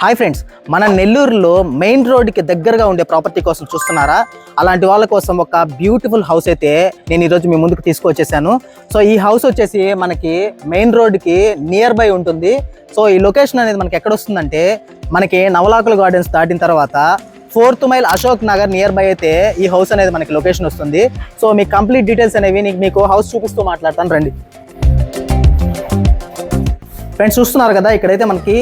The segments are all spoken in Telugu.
హాయ్ ఫ్రెండ్స్, మన నెల్లూరులో మెయిన్ రోడ్కి దగ్గరగా ఉండే ప్రాపర్టీ కోసం చూస్తున్నారా? అలాంటి వాళ్ళ కోసం ఒక బ్యూటిఫుల్ హౌస్ అయితే నేను ఈరోజు మీ ముందుకు తీసుకొచ్చేసాను. సో ఈ హౌస్ వచ్చేసి మనకి మెయిన్ రోడ్కి నియర్ బై ఉంటుంది. సో ఈ లొకేషన్ అనేది మనకి ఎక్కడ వస్తుందంటే మనకి నవలాకుల గార్డెన్స్ దాటిన తర్వాత 4th mile Ashok Nagar near by అయితే ఈ హౌస్ అనేది మనకి లొకేషన్ వస్తుంది. సో మీకు కంప్లీట్ డీటెయిల్స్ అనేవి మీకు హౌస్ చూపిస్తూ మాట్లాడతాను రండి. ఫ్రెండ్స్ చూస్తున్నారు కదా, ఇక్కడైతే మనకి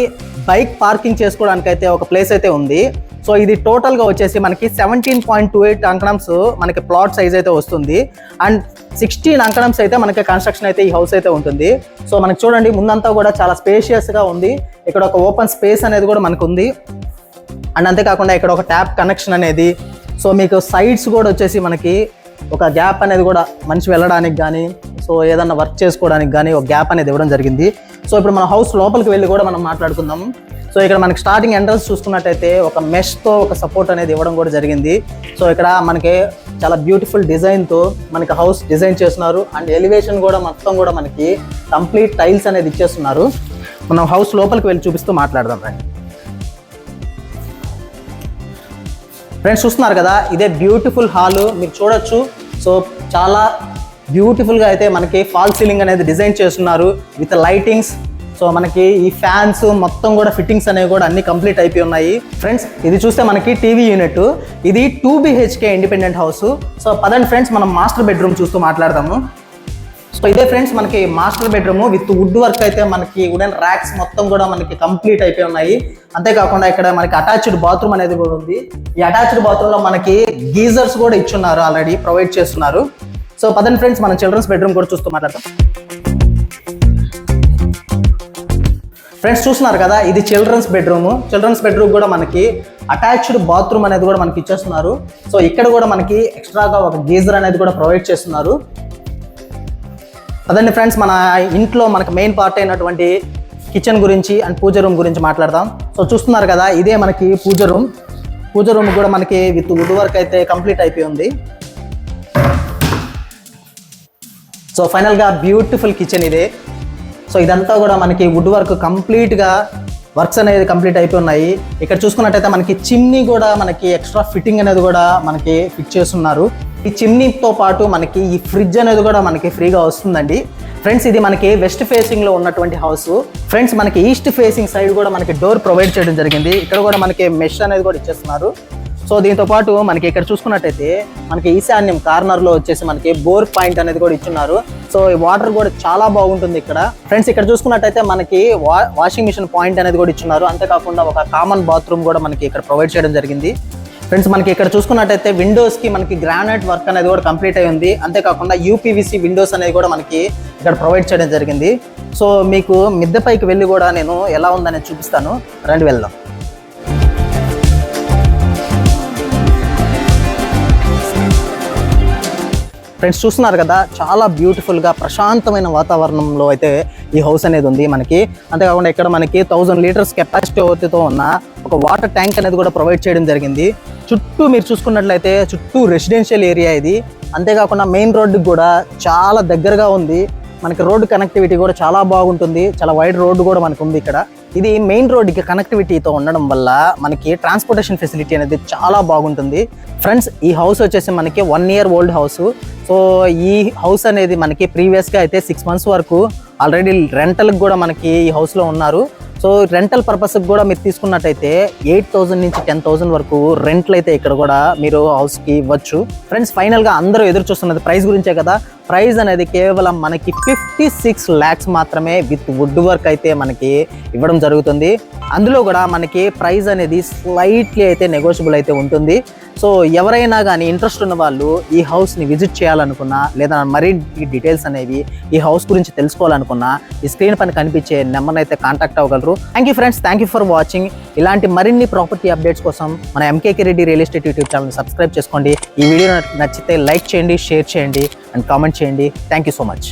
బైక్ పార్కింగ్ చేసుకోవడానికి అయితే ఒక ప్లేస్ అయితే ఉంది. సో ఇది టోటల్గా వచ్చేసి మనకి 17.28 అంకణమ్స్ మనకి ప్లాట్ సైజ్ అయితే వస్తుంది. అండ్ 16 అంకణమ్స్ అయితే మనకి కన్స్ట్రక్షన్ అయితే ఈ హౌస్ అయితే ఉంటుంది. సో మనకి చూడండి ముందంతా కూడా చాలా స్పేషియస్గా ఉంది. ఇక్కడ ఒక ఓపెన్ స్పేస్ అనేది కూడా మనకు ఉంది. అండ్ అంతేకాకుండా ఇక్కడ ఒక ట్యాప్ కనెక్షన్ అనేది, సో మీకు సైడ్స్ కూడా వచ్చేసి మనకి ఒక గ్యాప్ అనేది కూడా మనిషి వెళ్ళడానికి కానీ సో ఏదన్నా వర్క్ చేసుకోవడానికి కానీ ఒక గ్యాప్ అనేది ఇవ్వడం జరిగింది. సో ఇప్పుడు మన హౌస్ లోపలికి వెళ్ళి కూడా మనం మాట్లాడుకుందాం. సో ఇక్కడ మనకి స్టార్టింగ్ ఎంట్రన్స్ చూసుకున్నట్టయితే ఒక మెష్తో ఒక సపోర్ట్ అనేది ఇవ్వడం కూడా జరిగింది. సో ఇక్కడ మనకి చాలా బ్యూటిఫుల్ డిజైన్తో మనకి హౌస్ డిజైన్ చేస్తున్నారు. అండ్ ఎలివేషన్ కూడా మొత్తం కూడా మనకి కంప్లీట్ టైల్స్ అనేది ఇచ్చేస్తున్నారు. మనం హౌస్ లోపలికి వెళ్ళి చూపిస్తూ మాట్లాడదాం రండి. ఫ్రెండ్స్ చూస్తున్నారు కదా, ఇదే బ్యూటిఫుల్ హాల్ మీరు చూడొచ్చు. సో చాలా బ్యూటిఫుల్గా అయితే మనకి ఫాల్ సీలింగ్ అనేది డిజైన్ చేస్తున్నారు విత్ లైటింగ్స్. సో మనకి ఈ ఫ్యాన్స్ మొత్తం కూడా ఫిట్టింగ్స్ అనేవి కూడా అన్ని కంప్లీట్ అయిపోయి ఉన్నాయి. ఫ్రెండ్స్ ఇది చూస్తే మనకి టీవీ యూనిట్, ఇది 2 BHK ఇండిపెండెంట్ హౌస్. సో పదండి ఫ్రెండ్స్ మనం మాస్టర్ బెడ్రూమ్ చూస్తూ మాట్లాడదాము. సో ఇదే ఫ్రెండ్స్ మనకి master bedroom with wood work అయితే మనకి వుడెన్ ర్యాక్స్ మొత్తం కూడా మనకి కంప్లీట్ అయిపోయి ఉన్నాయి. అంతేకాకుండా ఇక్కడ మనకి అటాచ్డ్ బాత్రూమ్ అనేది కూడా ఉంది. ఈ అటాచ్డ్ బాత్రూమ్ లో మనకి గీజర్స్ కూడా ఇచ్చున్నారు, ఆల్రెడీ ప్రొవైడ్ చేస్తున్నారు. సో పదండి ఫ్రెండ్స్ మనం చిల్డ్రన్స్ బెడ్రూమ్ కూడా చూస్తూ మాట్లాడతాం. ఫ్రెండ్స్ చూస్తున్నారు కదా, ఇది చిల్డ్రన్స్ బెడ్రూమ్. చిల్డ్రన్స్ బెడ్రూమ్ కూడా మనకి అటాచ్డ్ బాత్రూమ్ అనేది కూడా మనకి ఇచ్చేస్తున్నారు. సో ఇక్కడ కూడా మనకి ఎక్స్ట్రాగా ఒక గీజర్ అనేది కూడా ప్రొవైడ్ చేస్తున్నారు. అదండి ఫ్రెండ్స్ మన ఇంట్లో మనకి మెయిన్ పార్ట్ అయినటువంటి కిచెన్ గురించి అండ్ పూజ రూమ్ గురించి మాట్లాడదాం. సో చూస్తున్నారు కదా, ఇదే మనకి పూజ రూమ్. పూజ రూమ్ కూడా మనకి విత్ వుడ్ వర్క్ అయితే కంప్లీట్ అయిపోయి ఉంది. సో ఫైనల్గా బ్యూటిఫుల్ కిచెన్ ఇదే. సో ఇదంతా కూడా మనకి వుడ్ వర్క్ కంప్లీట్గా వర్క్స్ అనేది కంప్లీట్ అయిపోయి ఉన్నాయి. ఇక్కడ చూసుకున్నట్టయితే మనకి చిమ్నీ కూడా మనకి ఎక్స్ట్రా ఫిట్టింగ్ అనేది కూడా మనకి ఫిట్ చేస్తున్నారు. ఈ చిమ్నీతో పాటు మనకి ఈ ఫ్రిడ్జ్ అనేది కూడా మనకి ఫ్రీగా వస్తుందండి. ఫ్రెండ్స్ ఇది మనకి వెస్ట్ ఫేసింగ్లో ఉన్నటువంటి హౌస్. ఫ్రెండ్స్ మనకి ఈస్ట్ ఫేసింగ్ సైడ్ కూడా మనకి డోర్ ప్రొవైడ్ చేయడం జరిగింది. ఇక్కడ కూడా మనకి మెష్ అనేది కూడా ఇచ్చేస్తున్నారు. సో దీంతో పాటు మనకి ఇక్కడ చూసుకున్నట్టయితే మనకి ఈశాన్యం కార్నర్లో వచ్చేసి మనకి బోర్ పాయింట్ అనేది కూడా ఇచ్చున్నారు. సో ఈ వాటర్ కూడా చాలా బాగుంటుంది ఇక్కడ. ఫ్రెండ్స్ ఇక్కడ చూసుకున్నట్టయితే మనకి వాషింగ్ మిషన్ పాయింట్ అనేది కూడా ఇచ్చున్నారు. అంతేకాకుండా ఒక కామన్ బాత్రూమ్ కూడా మనకి ఇక్కడ ప్రొవైడ్ చేయడం జరిగింది. ఫ్రెండ్స్ మనకి ఇక్కడ చూసుకున్నట్టయితే విండోస్కి మనకి గ్రానైట్ వర్క్ అనేది కూడా కంప్లీట్ అయి ఉంది. అంతేకాకుండా UPVC విండోస్ అనేది కూడా మనకి ఇక్కడ ప్రొవైడ్ చేయడం జరిగింది. సో మీకు మిద్దె పైకి వెళ్ళి కూడా నేను ఎలా ఉందనేది చూపిస్తాను, రండి వెళ్దాం. ఫ్రెండ్స్ చూస్తున్నారు కదా, చాలా బ్యూటిఫుల్గా ప్రశాంతమైన వాతావరణంలో అయితే ఈ హౌస్ అనేది ఉంది మనకి. అంతేకాకుండా ఇక్కడ మనకి 1000 లీటర్స్ కెపాసిటీతో ఉన్న ఒక వాటర్ ట్యాంక్ అనేది కూడా ప్రొవైడ్ చేయడం జరిగింది. చుట్టూ మీరు చూసుకున్నట్లయితే చుట్టూ రెసిడెన్షియల్ ఏరియా ఇది. అంతేకాకుండా మెయిన్ రోడ్డుకి కూడా చాలా దగ్గరగా ఉంది. మనకి రోడ్డు కనెక్టివిటీ కూడా చాలా బాగుంటుంది. చాలా వైడ్ రోడ్డు కూడా మనకు ఉంది ఇక్కడ. ఇది మెయిన్ రోడ్డుకి కనెక్టివిటీతో ఉండడం వల్ల మనకి ట్రాన్స్పోర్టేషన్ ఫెసిలిటీ అనేది చాలా బాగుంటుంది. ఫ్రెండ్స్ ఈ హౌస్ వచ్చేసి మనకి 1 year ఓల్డ్ హౌస్. సో ఈ హౌస్ అనేది మనకి ప్రీవియస్గా అయితే 6 months వరకు ఆల్రెడీ రెంటల్కి కూడా మనకి ఈ హౌస్లో ఉన్నారు. సో రెంటల్ పర్పస్కి కూడా మీరు తీసుకున్నట్టయితే 8,000 నుంచి 10,000 వరకు రెంట్లు అయితే ఇక్కడ కూడా మీరు హౌస్కి ఇవ్వచ్చు. ఫ్రెండ్స్ ఫైనల్గా అందరూ ఎదురు చూస్తున్నది ప్రైస్ గురించే కదా. ప్రైస్ అనేది కేవలం మనకి 56 lakhs మాత్రమే విత్ వుడ్ వర్క్ అయితే మనకి ఇవ్వడం జరుగుతుంది. అందులో కూడా మనకి ప్రైస్ అనేది స్లైట్లీ అయితే నెగోషియబుల్ అయితే ఉంటుంది. సో ఎవరైనా కానీ ఇంట్రెస్ట్ ఉన్న వాళ్ళు ఈ హౌస్ని విజిట్ చేయాలనుకున్నా లేదా మరిన్ని డీటెయిల్స్ అనేవి ఈ హౌస్ గురించి తెలుసుకోవాలనుకున్నా ఈ స్క్రీన్ పైన కనిపించే నెంబర్ని అయితే కాంటాక్ట్ అవ్వగలరు. Thank you friends, thank you for watching. ఇలాంటి మరిన్ని ప్రాపర్టీ అప్డేట్స్ కోసం మన MKK Reddy real estate YouTube ఛానల్ని సబ్స్క్రైబ్ చేసుకోండి. ఈ వీడియో నచ్చితే లైక్ చేయండి, షేర్ చేయండి అండ్ కామెంట్ చేయండి. Thank you so much.